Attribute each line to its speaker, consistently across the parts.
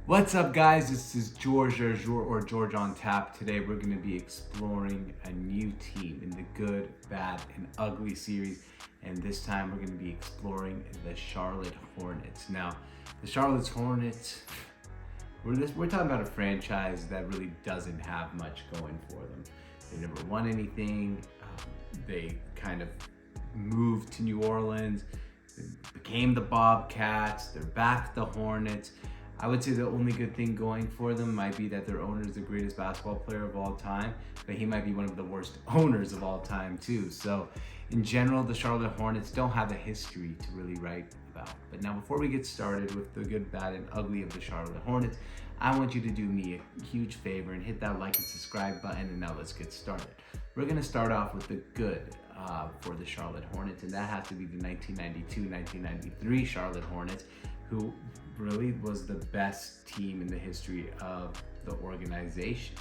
Speaker 1: What's up, guys? This is George or George on Tap. Today we're going to be exploring a new team in the good, bad, and ugly series. And this time we're going to be exploring the Charlotte Hornets. Now, the Charlotte Hornets, we're talking about a franchise that really doesn't have much going for them. They never won anything. They kind of moved to New Orleans, became the Bobcats. They're back the Hornets. I would say the only good thing going for them might be that their owner is the greatest basketball player of all time, but he might be one of the worst owners of all time too. So in general, the Charlotte Hornets don't have a history to really write about. But now before we get started with the good, bad, and ugly of the Charlotte Hornets, I want you to do me a huge favor and hit that like and subscribe button, and now let's get started. We're gonna start off with the good for the Charlotte Hornets, and that has to be the 1992-1993 Charlotte Hornets, who really was the best team in the history of the organization.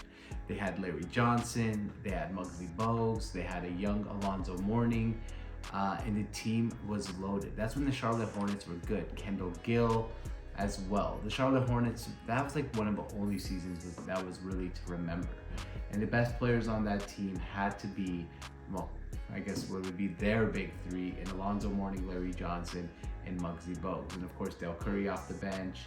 Speaker 1: They had Larry Johnson, they had Muggsy Bogues, they had a young Alonzo Mourning, and the team was loaded. That's when the Charlotte Hornets were good. Kendall Gill as well. The Charlotte Hornets, that was like one of the only seasons that was really to remember. And the best players on that team had to be, well, I guess what would be their big three in Alonzo Mourning, Larry Johnson, and Muggsy Bogues. And of course, Dell Curry off the bench,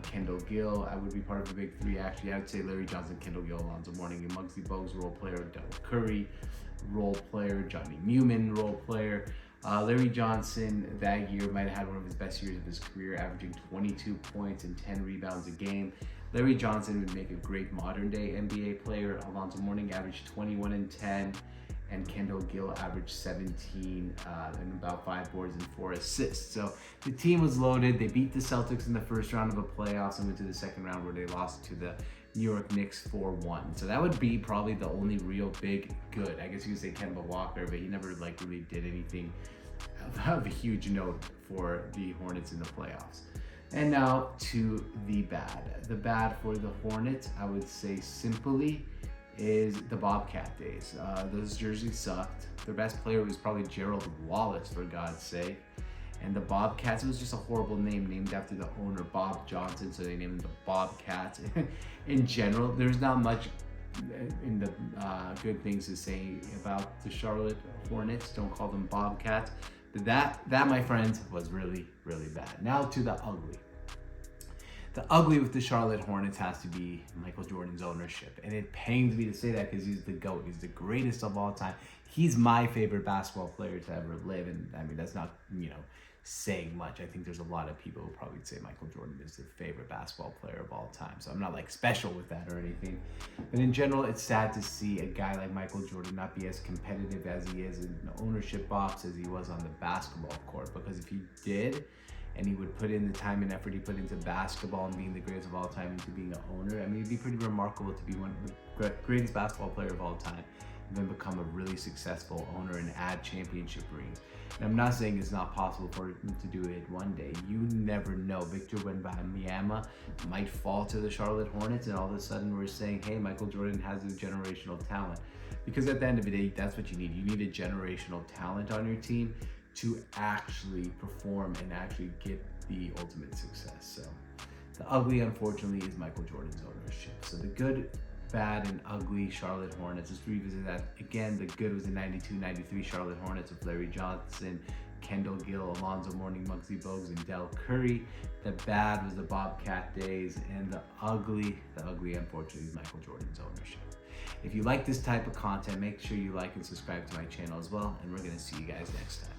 Speaker 1: Kendall Gill, I would be part of the big three actually. I would say Larry Johnson, Kendall Gill, Alonzo Mourning, and Muggsy Bogues role player, Dell Curry role player, Johnny Newman role player. Larry Johnson that year might have had one of his best years of his career, averaging 22 points and 10 rebounds a game. Larry Johnson would make a great modern day NBA player. Alonzo Mourning averaged 21 and 10. And Kendall Gill averaged 17 and about 5 boards and 4 assists. So the team was loaded. They beat the Celtics in the first round of the playoffs and went to the second round where they lost to the New York Knicks 4-1. So that would be probably the only real big good. I guess you could say Kemba Walker, but he never really did anything of a huge note for the Hornets in the playoffs. And now to the bad. The bad for the Hornets, I would say simply, is the Bobcat days. Those jerseys sucked. Their best player was probably Gerald Wallace, for God's sake. And the Bobcats, it was just a horrible name named after the owner, Bob Johnson, so they named them the Bobcats. In general, there's not much in the good things to say about the Charlotte Hornets. Don't call them Bobcats. But that, my friends, was really, really bad. Now to the ugly. The ugly with the Charlotte Hornets has to be Michael Jordan's ownership. And it pains me to say that because he's the GOAT. He's the greatest of all time. He's my favorite basketball player to ever live. And I mean, that's not, saying much. I think there's a lot of people who probably say Michael Jordan is their favorite basketball player of all time. So I'm not like special with that or anything. But in general, it's sad to see a guy like Michael Jordan not be as competitive as he is in the ownership box as he was on the basketball court. Because if he did, and he would put in the time and effort he put into basketball and being the greatest of all time into being an owner, I mean, it'd be pretty remarkable to be one of the greatest basketball player of all time and then become a really successful owner and add championship rings. And I'm not saying it's not possible for him to do it one day. You never know. Victor Wembanyama might fall to the Charlotte Hornets and all of a sudden we're saying, hey, Michael Jordan has a generational talent. Because at the end of the day, that's what you need. You need a generational talent on your team to actually perform and actually get the ultimate success. So the ugly, unfortunately, is Michael Jordan's ownership. So the good, bad, and ugly Charlotte Hornets, let's revisit that again. The good was the 92-93 Charlotte Hornets with Larry Johnson, Kendall Gill, Alonzo Mourning, Muggsy Bogues, and Dell Curry. The bad was the Bobcat days, and the ugly, unfortunately, is Michael Jordan's ownership. If you like this type of content, make sure you like and subscribe to my channel as well, and we're gonna see you guys next time.